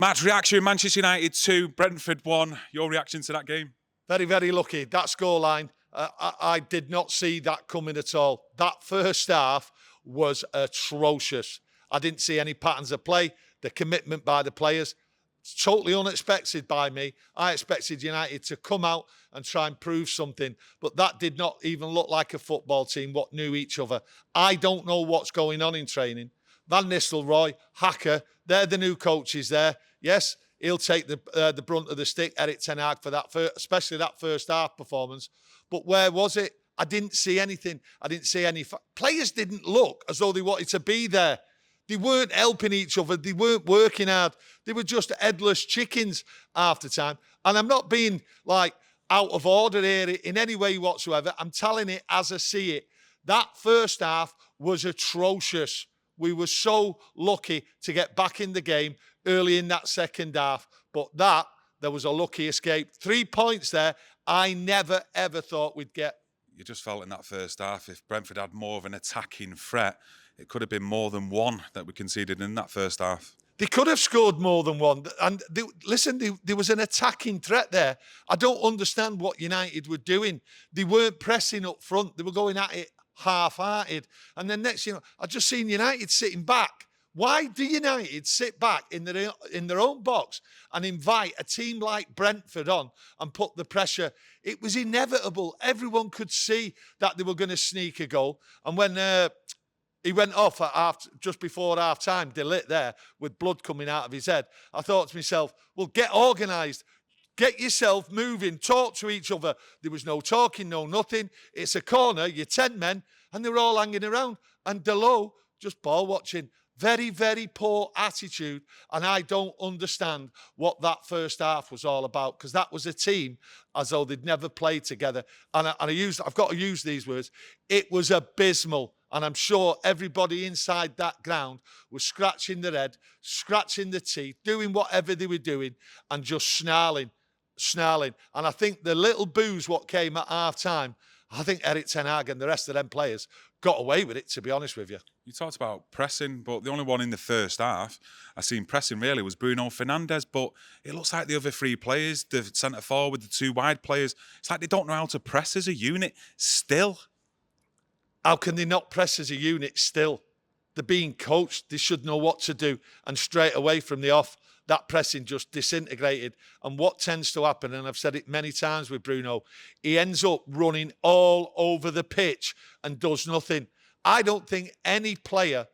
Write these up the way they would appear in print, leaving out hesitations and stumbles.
Match reaction, Manchester United 2, Brentford 1. Your reaction to that game? Very, very lucky. That scoreline, I did not see that coming at all. That first half was atrocious. I didn't see any patterns of play, the commitment by the players. Totally unexpected by me. I expected United to come out and try and prove something, but that did not even look like a football team what knew each other. I don't know what's going on in training. Van Nistelrooy, Hacker, they're the new coaches there. Yes, he'll take the brunt of the stick, Erik ten Hag, for that, especially that first half performance. But where was it? I didn't see anything. I didn't see any. Players didn't look as though they wanted to be there. They weren't helping each other. They weren't working hard. They were just headless chickens after time. And I'm not being like out of order here in any way whatsoever. I'm telling it as I see it. That first half was atrocious. We were so lucky to get back in the game early in that second half. But there was a lucky escape. 3 points there I never, ever thought we'd get. You just felt in that first half, if Brentford had more of an attacking threat, it could have been more than one that we conceded in that first half. They could have scored more than one. And there was an attacking threat there. I don't understand what United were doing. They weren't pressing up front. They were going at it half-hearted. And then next, I just seen United sitting back. Why do United sit back in their own box and invite a team like Brentford on and put the pressure? It was inevitable. Everyone could see that they were going to sneak a goal. And when he went off just before half-time, De Ligt there, with blood coming out of his head, I thought to myself, well, get organised. Get yourself moving. Talk to each other. There was no talking, no nothing. It's a corner. You're 10 men. And they were all hanging around. And Delo just ball watching. Very, very poor attitude. And I don't understand what that first half was all about, because that was a team as though they'd never played together. And I've got to use these words. It was abysmal. And I'm sure everybody inside that ground was scratching their head, scratching their teeth, doing whatever they were doing, and just snarling. And I think the little boos what came at half-time, I think Erik ten Hag and the rest of them players got away with it, to be honest with you. You talked about pressing, but the only one in the first half I seen pressing really was Bruno Fernandes, but it looks like the other three players, the centre-forward, the two wide players, it's like they don't know how to press as a unit still. How can they not press as a unit still? They're being coached. They should know what to do. And straight away from the off, that pressing just disintegrated. And what tends to happen, and I've said it many times with Bruno, he ends up running all over the pitch and does nothing. I don't think any player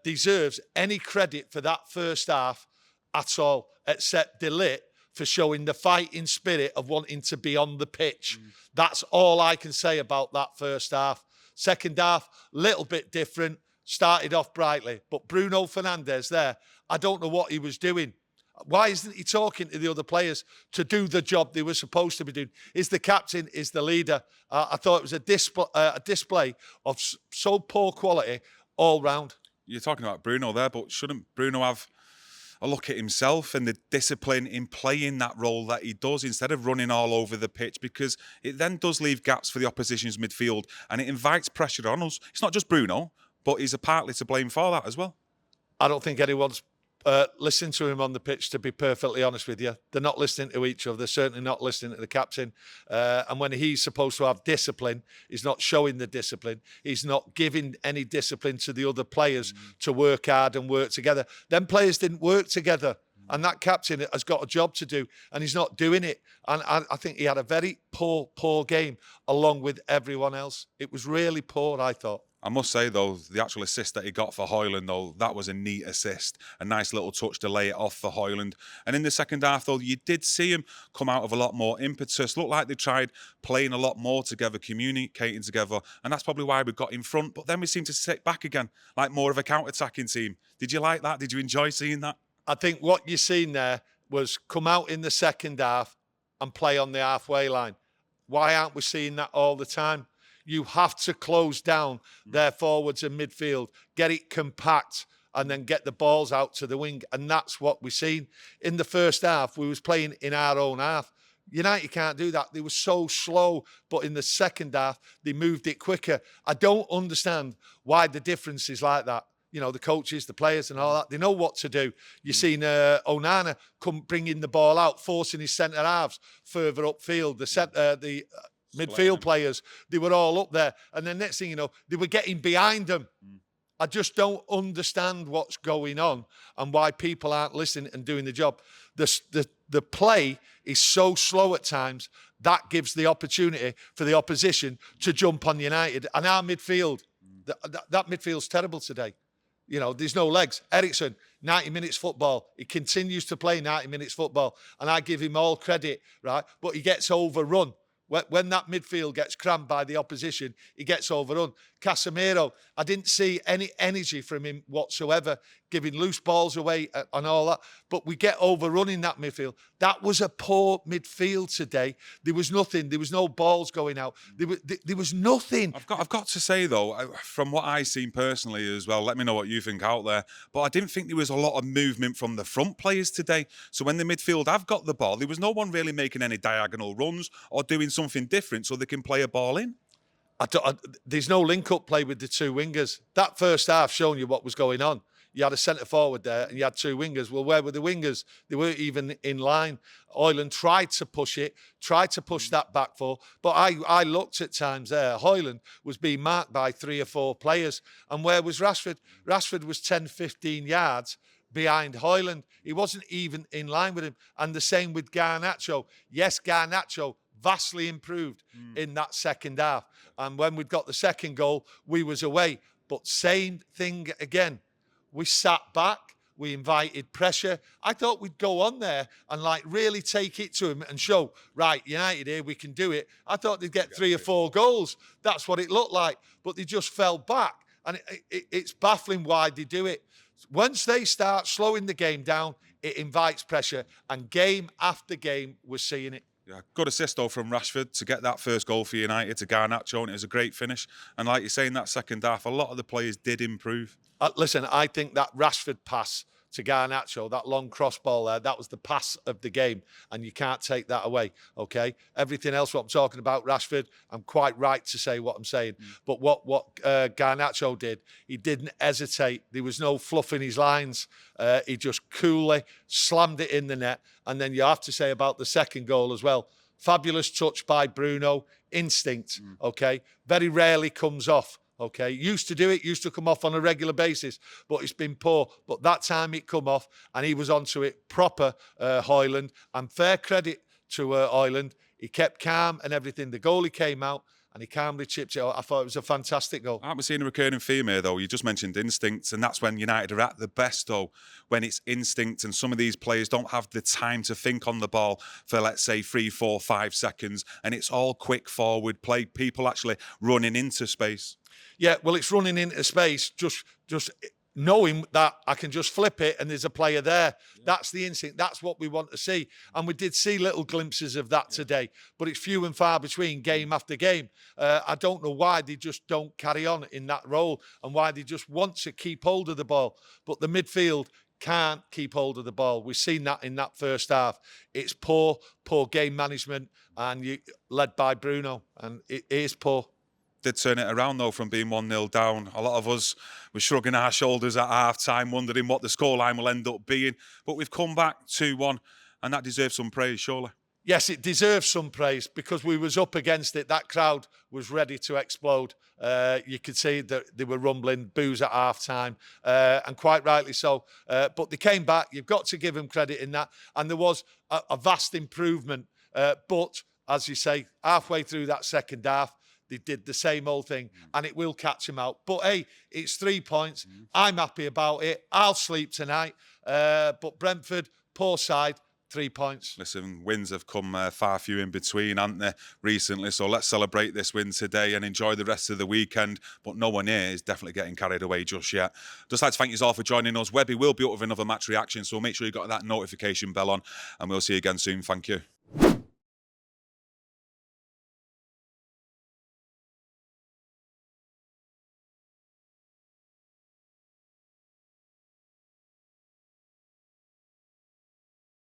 deserves any credit for that first half at all, except De Ligt for showing the fighting spirit of wanting to be on the pitch. That's all I can say about that first half. Second half, little bit different, started off brightly. But Bruno Fernandes there, I don't know what he was doing. Why isn't he talking to the other players to do the job they were supposed to be doing? Is the captain, is the leader. I thought it was a display of so poor quality all round. You're talking about Bruno there, but shouldn't Bruno have a look at himself and the discipline in playing that role that he does instead of running all over the pitch? Because it then does leave gaps for the opposition's midfield and it invites pressure on us. It's not just Bruno, but he's partly to blame for that as well. I don't think anyone's listening to him on the pitch, to be perfectly honest with you. They're not listening to each other. They're certainly not listening to the captain. And when he's supposed to have discipline, he's not showing the discipline. He's not giving any discipline to the other players to work hard and work together. Them players didn't work together. And that captain has got a job to do, and he's not doing it. And I think he had a very poor game along with everyone else. It was really poor, I thought. I must say, though, the actual assist that he got for Højlund, though, that was a neat assist. A nice little touch to lay it off for Højlund. And in the second half, though, you did see him come out of a lot more impetus. Looked like they tried playing a lot more together, communicating together. And that's probably why we got in front. But then we seemed to sit back again, like more of a counter-attacking team. Did you like that? Did you enjoy seeing that? I think what you seen there was come out in the second half and play on the halfway line. Why aren't we seeing that all the time? You have to close down their forwards and midfield, get it compact, and then get the balls out to the wing. And that's what we've seen. In the first half, we was playing in our own half. United can't do that. They were so slow. But in the second half, they moved it quicker. I don't understand why the difference is like that. you know, the coaches, the players and all that, they know what to do. You've seen Onana come bringing the ball out, forcing his centre halves further upfield. The midfield players, they were all up there. And then next thing you know, they were getting behind them. I just don't understand what's going on and why people aren't listening and doing the job. The play is so slow at times, that gives the opportunity for the opposition to jump on United. And our midfield, that midfield's terrible today. You know, there's no legs. Eriksen, 90 minutes football. He continues to play 90 minutes football. And I give him all credit, right? But he gets overrun. When that midfield gets crammed by the opposition, he gets overrun. Casemiro, I didn't see any energy from him whatsoever, giving loose balls away and all that. But we get overrun in that midfield. That was a poor midfield today. There was nothing. There was no balls going out. There was nothing. I've got to say, though, from what I've seen personally as well, let me know what you think out there, but I didn't think there was a lot of movement from the front players today. So when the midfield have got the ball, there was no one really making any diagonal runs or doing something different so they can play a ball in. There's no link-up play with the two wingers. That first half showing you what was going on. You had a centre-forward there and you had two wingers. Well, where were the wingers? They weren't even in line. Højlund tried to push it, tried to push that back four. But I looked at times there. Højlund was being marked by 3 or 4 players. And where was Rashford? Rashford was 10, 15 yards behind Højlund. He wasn't even in line with him. And the same with Garnacho. Yes, Garnacho vastly improved in that second half. And when we'd got the second goal, we was away. But same thing again. We sat back. We invited pressure. I thought we'd go on there and like really take it to him and show, right, United here, we can do it. I thought they'd get 3 or 4 goals. That's what it looked like. But they just fell back. And it's baffling why they do it. Once they start slowing the game down, it invites pressure. And game after game, we're seeing it. Yeah, good assist though from Rashford to get that first goal for United to Garnacho, and it was a great finish. And like you're saying, that second half, a lot of the players did improve. Listen, I think that Rashford pass to Garnacho, that long cross ball there, that was the pass of the game, and you can't take that away, okay? Everything else, what I'm talking about, Rashford, I'm quite right to say what I'm saying. But what Garnacho did, he didn't hesitate. There was no fluff in his lines. He just coolly slammed it in the net. And then you have to say about the second goal as well. Fabulous touch by Bruno, instinct, okay? Very rarely comes off. Okay, used to do it, used to come off on a regular basis, but it's been poor. But that time it come off and he was onto it proper, Højlund. And fair credit to Højlund. He kept calm and everything. The goalie came out and he calmly chipped it out. I thought it was a fantastic goal. We're seeing a recurring theme here, though. You just mentioned instincts, and that's when United are at the best, though, when it's instinct, and some of these players don't have the time to think on the ball for, let's say, 3, 4, 5 seconds, and it's all quick forward play, people actually running into space. Yeah, well, it's running into space, just knowing that I can just flip it and there's a player there. Yeah. That's the instinct. That's what we want to see. And we did see little glimpses of that today, but it's few and far between game after game. I don't know why they just don't carry on in that role and why they just want to keep hold of the ball. But the midfield can't keep hold of the ball. We've seen that in that first half. It's poor game management, and led by Bruno, and it is poor. Did turn it around though from being 1-0 down. A lot of us were shrugging our shoulders at half-time, wondering what the scoreline will end up being. But we've come back 2-1, and that deserves some praise, surely. Yes, it deserves some praise because we was up against it. That crowd was ready to explode. You could see that they were rumbling, boos at half-time, and quite rightly so. But they came back. You've got to give them credit in that. And there was a vast improvement. But, as you say, halfway through that second half, they did the same old thing, and it will catch them out. But, hey, it's 3 points. I'm happy about it. I'll sleep tonight. But Brentford, poor side, 3 points. Listen, wins have come far few in between, haven't they, recently? So let's celebrate this win today and enjoy the rest of the weekend. But no one here is definitely getting carried away just yet. Just like to thank you all for joining us. Webby will be up with another match reaction, so make sure you got that notification bell on, and we'll see you again soon. Thank you.